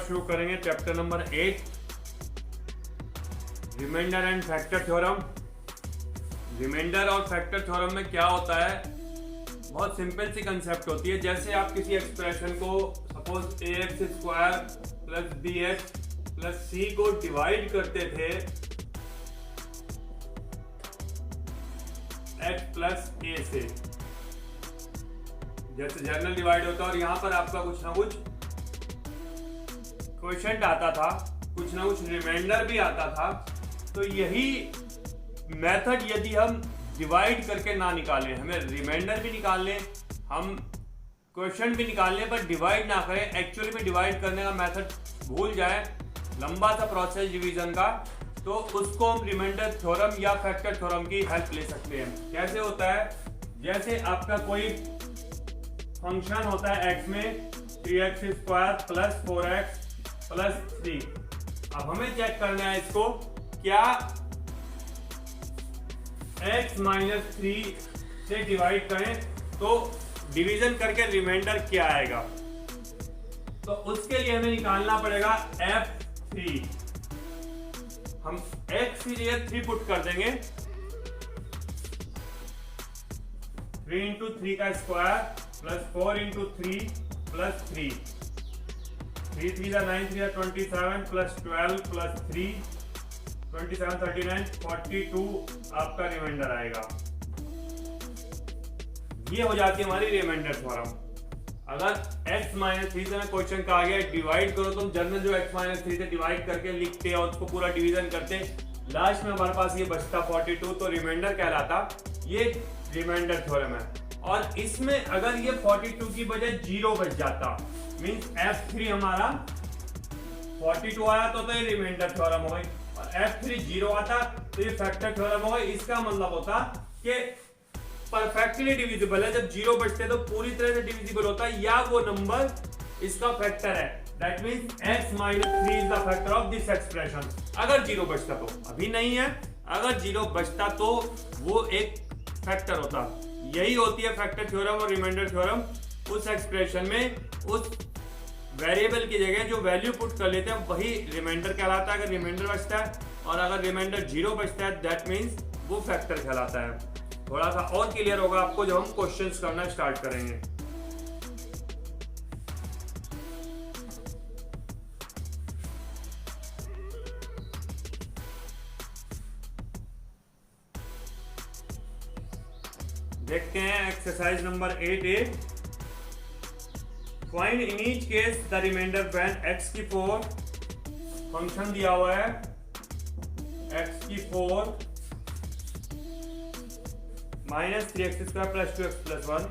शुरू करेंगे chapter number 8, remainder and factor theorem. Remainder और फैक्टर थ्योरम में क्या होता है, बहुत सिंपल सी कंसेप्ट होती है। जैसे आप किसी एक्सप्रेशन को suppose ax square plus bx plus c को डिवाइड करते थे x प्लस a से, जैसे जनरल डिवाइड होता है, और यहां पर आपका कुछ ना कुछ क्वेश्चन आता था, कुछ ना कुछ रिमाइंडर भी आता था। तो यही मेथड यदि हम डिवाइड करके ना निकालें, हमें रिमाइंडर भी निकाल लें, हम क्वेश्चन भी निकाल लें, पर डिवाइड ना करें, एक्चुअली में डिवाइड करने का मेथड भूल जाए, लंबा सा प्रोसेस डिवीजन का, तो उसको हम रिमाइंडर थ्योरम या फैक्टर थ्योरम की हेल्प ले सकते हैं। कैसे होता है, जैसे आपका कोई फंक्शन होता है x में 3x square plus 4x plus 3। अब हमें चेक करना है इसको, क्या x माइनस 3 से डिवाइड करें तो डिवीजन करके रिमाइंडर क्या आएगा। तो उसके लिए हमें निकालना पड़ेगा f3। हम x की जगह 3 पुट कर देंगे, 3 इंटू 3 का square plus 4 into 3 plus 3, 3 3 9 3 27 plus 12 plus 3 27 39 42 आपका रिमाइंडर आएगा। ये हो जाती है हमारी रिमाइंडर थ्योरम। अगर x माइनस 3 से मैं क्वेश्चन कहा गया डिवाइड करो, तो जनरल जो x माइनस 3 से डिवाइड करके लिखते और उसको पूरा डिवीजन करते, लास्ट में हमारे पास ये बचता 42, तो रिमाइंडर कहलाता। ये रिमाइंडर थ्योरम है। और इसमें अगर ये 42 की बजाय 0 बच जाता, मींस f3 हमारा 42 आया तो ये रिमाइंडर थ्योरम हो गई, और f3 0 आता तो ये फैक्टर थ्योरम हो गई। इसका मतलब होता कि परफेक्टली डिविजिबल है। जब 0 बचते तो पूरी तरह से डिविजिबल होता है, या वो नंबर इसका फैक्टर है। That means x minus 3 is the factor of this expression. अगर 0 बचता, तो अभी नहीं है, अगर 0 बचता तो वो एक फैक्टर होता। यही होती है फैक्टर थ्योरम और रिमाइंडर थ्योरम। उस एक्सप्रेशन में उस वेरिएबल की जगह जो वैल्यू पुट कर लेते हैं वही रिमाइंडर कहलाता है, अगर रिमाइंडर बचता है। और अगर रिमाइंडर 0 बचता है, दैट मीन्स वो फैक्टर कहलाता है। थोड़ा सा और क्लियर होगा आपको जब हम क्वेश्चंस करना स्टार्ट करेंगे। देखते हैं exercise number 8A। Find in each case the remainder when x की 4, फंक्शन दिया हुआ है x की 4 minus 3x square plus 2x plus 1।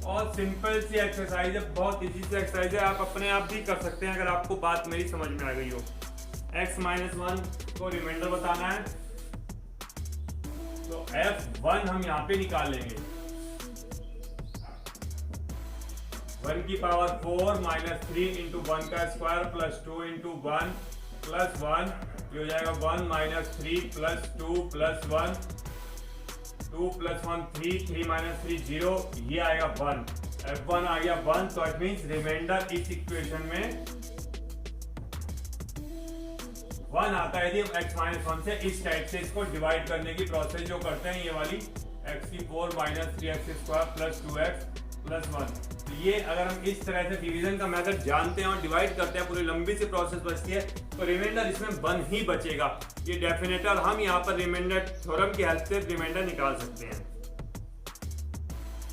और सिंपल सी एक्सरसाइज है, बहुत इजी सी एक्सरसाइज है, आप अपने आप भी कर सकते हैं अगर आपको बात मेरी समझ में आ गई हो। x माइनस 1 को रिमाइंडर बताना है, तो f1 हम यहां पे निकाल लेंगे। 1 की पावर 4 माइनस 3 इंटू 1 का स्क्वायर प्लस 2 इंटू 1 प्लस 1, ये हो जाएगा 1 minus 3 plus 2 plus 1, 2 plus 1 3, 3 minus 3 0, ये आएगा 1। f1 आ गया 1, तो इट मींस रिमाइंडर इस इक्वेशन में 1 आता है। यदि हम x माइनस 1 से इस टाइप से इसको डिवाइड करने की प्रोसेस जो करते हैं, ये वाली x की 4 minus 3x square plus 2x plus 1, तो ये अगर हम इस तरह से डिवीजन का मेथड जानते हैं और डिवाइड करते हैं, पूरी लंबी सी प्रोसेस बचती है, तो रिमाइंडर इसमें 1 ही बचेगा। ये डेफिनेट, और हम यहाँ पर रिमाइंडर थ्योरम की हेल्प से रिमाइंडर निकाल सकते हैं।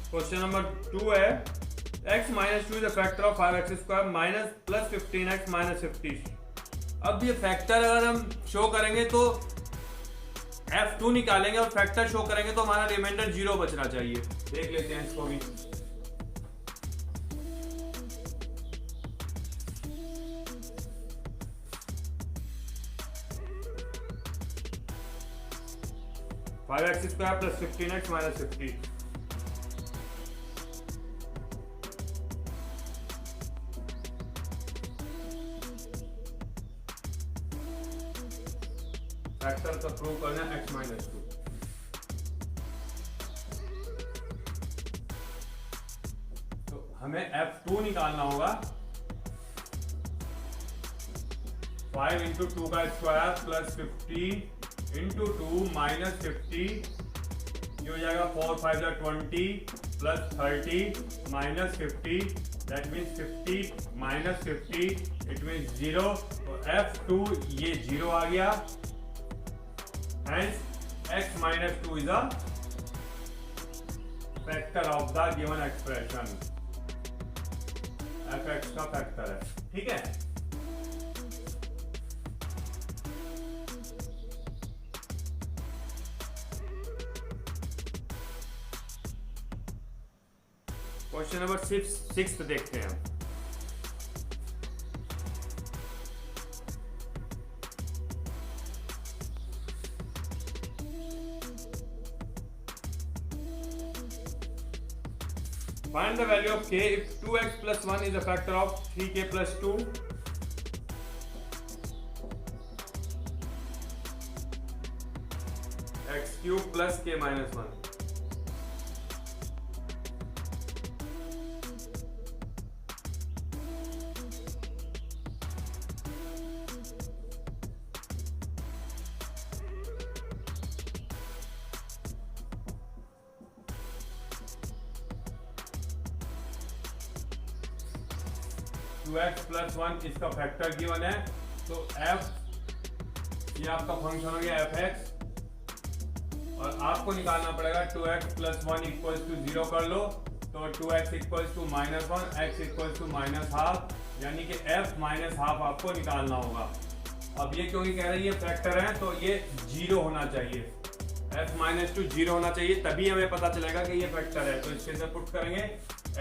क्वेश्चन नंबर 2 है, x minus 2 is the factor of 5x square minus plus 15x minus 50। अब ये फैक्टर अगर हम शो करेंगे तो f2 निकालेंगे, और फैक्टर शो करेंगे तो हमारा रिमाइंडर 0 बचना चाहिए। देख लेते हैं इसको भी। Five x square plus 15x minus 50। Factor का प्रूव करना है x माइनस 2। तो हमें F2 निकालना होगा। 5 इंटू 2 का स्क्वायर प्लस 50 इंटू 2 माइनस 50, ये हो जाएगा 4 5 20 plus 30 minus 50, that means 50 minus 50 it means 0। तो F2 ये 0 आ गया, hence x minus 2 is a factor of the given expression, fx का फैक्टर है, ठीक है। क्वेश्चन नंबर 6 देखते हैं। Find the value of k if 2x plus 1 is a factor of 3k plus 2. X cube plus k minus 1. Two x plus 1 इसका factor given है, तो f ये आपका फंक्शन हो गया fx, और आपको निकालना पड़ेगा 2x प्लस 1 इक्वल्स टू 0 कर लो, तो 2x equals to minus 1, x equals to minus half, यानी कि f माइनस हाफ आपको निकालना होगा। अब ये क्योंकि कह रही है फैक्टर है, तो ये 0 होना चाहिए, f माइनस टू 0 होना चाहिए, तभी हमें पता चलेगा कि ये फैक्टर है। तो इसके अंदर पुट करेंगे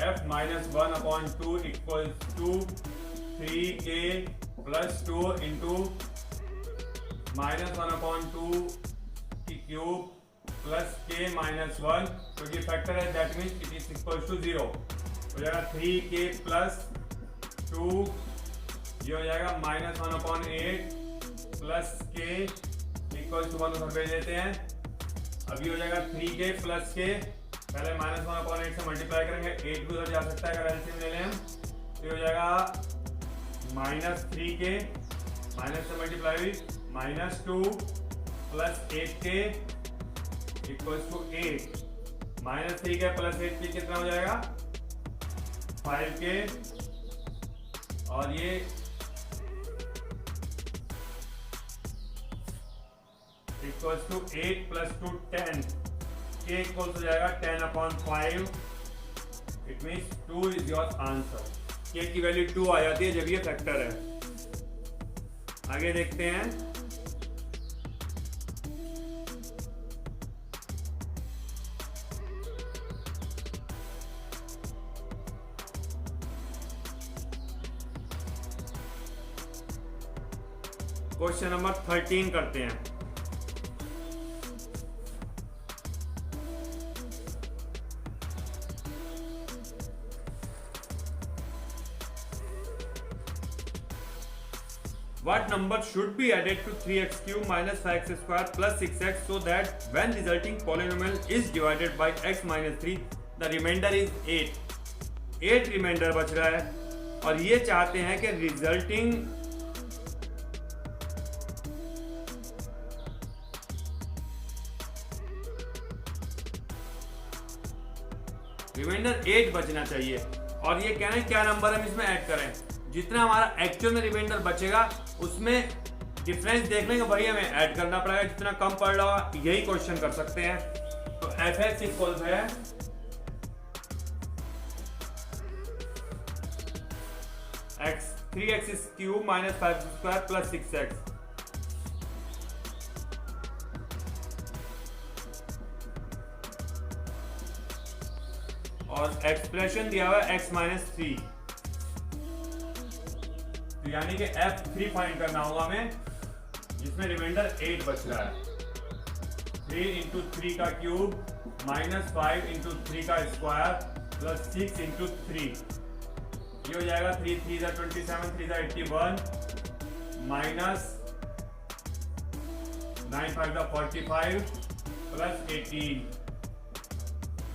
f minus 1/2 equals to 3k plus 2 into minus 1/2 की क्यूब प्लस k माइनस 1, तो ये फैक्टर है, that means it is equals to 0 हो जाएगा। 3k प्लस 2 ये हो जाएगा minus 1/8 plus k equals to 1 उधर भेज देते हैं। अभी हो जाएगा 3k प्लस k, पहले माइनस 1/8 से मल्टीप्लाई करेंगे, 8 भी उधर जा सकता है अगर एलसीएम ले लें हम, तो ये हो जाएगा माइनस 3k माइनस से मल्टीप्लाई हुई minus 2 plus 8k equals to 8, minus 3k plus 8k कितना हो जाएगा 5k, और ये equals to 8 plus 2 10, k equals हो जाएगा 10/5, it means 2 is your answer. k की वैल्यू 2 आ जाती है जब ये फैक्टर है। आगे देखते हैं। क्वेश्चन नंबर 13 करते हैं। What number should be added to 3x cube minus 5x square plus 6x so that when resulting polynomial is divided by x minus 3 the remainder is 8। 8 reminder बच रहा है और ये चाहते हैं कि रिजल्टिंग रिमाइंडर 8 बचना चाहिए, और ये कह रहे हैं क्या नंबर हम इसमें ऐड करें। जितना हमारा एक्चुअल में रिमाइंडर बचेगा उसमें डिफरेंस देखने के भाई हमें ऐड करना पड़ेगा, जितना कम पड़ रहा होगा यही क्वेश्चन कर सकते हैं। तो fx इक्वल्स है x 3x cube minus 5 square plus 6x, और एक्सप्रेशन दिया हुआ है x माइनस 3, तो यानी कि f3 फाइंड करना होगा हमें, जिसमें रिमाइंडर 8 बच रहा है। 3 इंटू 3 का क्यूब माइनस 5 इंटू 3 का स्क्वायर प्लस 6 इंटू 3, ये हो जाएगा 3 3 27 3 81 माइनस 9 5 45 प्लस 18,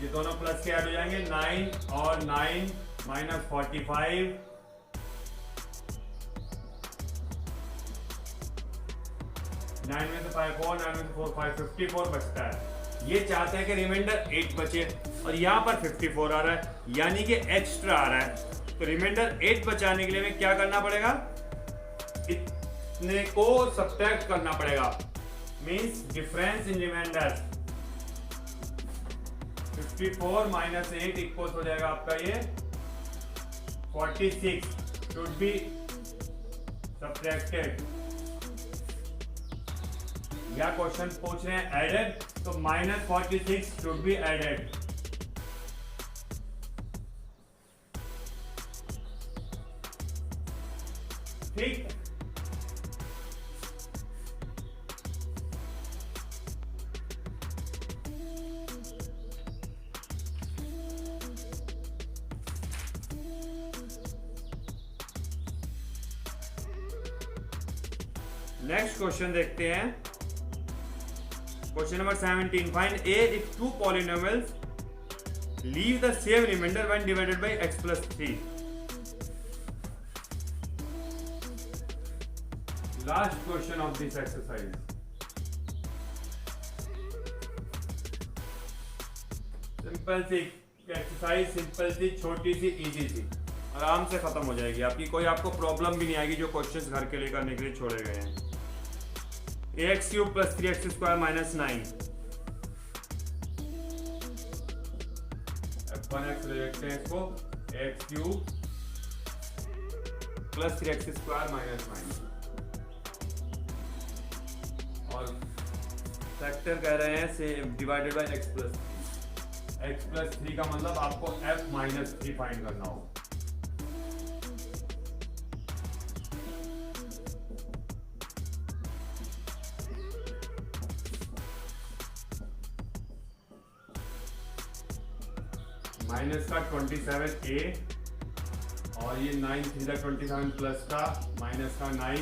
ये दोनों प्लस के ऐड हो जाएंगे 9 और 9 माइनस 45, नाइन में से 5 4, 9 में से 4 5, 54 बचता है। ये चाहते हैं कि रिमाइंडर 8 बचे और यहाँ पर 54 आ रहा है, यानी कि एक्स्ट्रा आ रहा है। तो रिमाइंडर 8 बचाने के लिए हमें क्या करना पड़ेगा, इतने को सब्ट्रैक्ट करना पड़ेगा, means difference in remainder. 54 minus 8 equal हो जाएगा आपका ये 46 शुड बी सब्ट्रैक्टेड। या क्वेश्चन पूछ रहे हैं एडेड, तो माइनस 46 शुड बी एडेड। ठीक, नेक्स्ट क्वेश्चन देखते हैं। Question number 17, find a if two polynomials leave the same remainder when divided by x plus 3. Last question of this exercise. Simple सी exercise, simple सी, छोटी सी, easy सी, आराम से खत्म हो जाएगी आपकी। कोई आपको प्रॉब्लम भी नहीं आएगी जो क्वेश्चंस घर के लिए करने के लिए छोड़े गए हैं। ax cube plus 3x square minus 9, f1x लिखते हैं इसको, x cube plus 3x square minus 9, और फैक्टर कह रहे हैं से divided by x plus 3। x plus 3 का मतलब आपको f माइनस 3 फाइंड करना होगा। माइनस का 27a और ये 9 3 27 प्लस का माइनस का 9,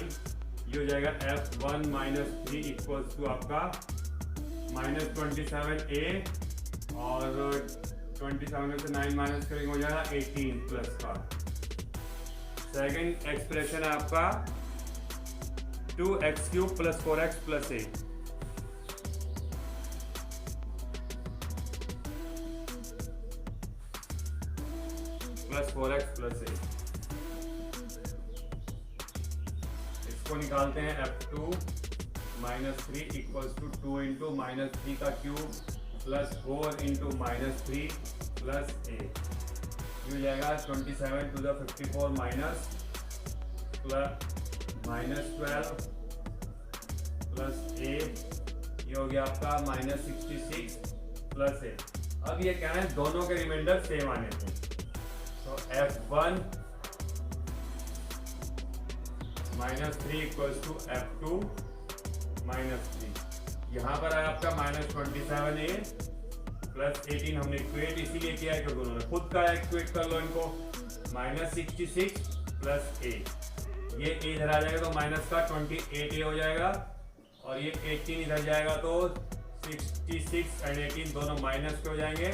ये हो जाएगा f1 माइनस 3 इक्वल्स टू आपका माइनस 27a और 27 में से 9 माइनस करेंगे हो जाएगा 18 प्लस का। सेकेंड एक्सप्रेशन है आपका 2x cube plus 4x plus 8, plus 4x plus 8। इसको निकालते हैं f2 minus 3 equals to 2 into minus 3 का cube plus 4 into minus 3 plus 8, ये हो जाएगा 27 to the 54 minus minus 12 plus 8, ये हो गया आपका माइनस 66 प्लस 8। अब ये क्या है, दोनों के रिमाइंडर सेम आने थे, तो f1 minus 3 equals to f2 minus 3। यहाँ पर है आपका माइनस 27a प्लस 18, हमने इक्वेट इसीलिए किया है क्योंकि उन्होंने खुद का इक्वेट कर लो इनको, माइनस 66 प्लस 8, ये a इधर आ जाएगा तो माइनस का 28a हो जाएगा, और ये 18 इधर जाएगा तो 66 एंड 18 दोनों माइनस के हो जाएंगे,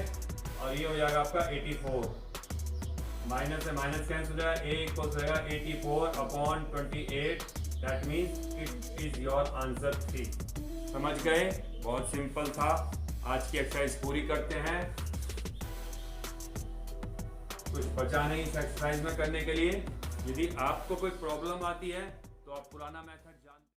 और ये हो जाएगा आपका 84। माइनस से माइनस कैंसिल हो जाएगा, a इक्वल्स हो जाएगा 84 upon 28, that means it is your answer 3। समझ गए, बहुत सिंपल था। आज की एक्सरसाइज पूरी करते हैं, कुछ बचा नहीं इस एक्सरसाइज में करने के लिए। यदि आपको कोई प्रॉब्लम आती है तो आप पुराना मेथड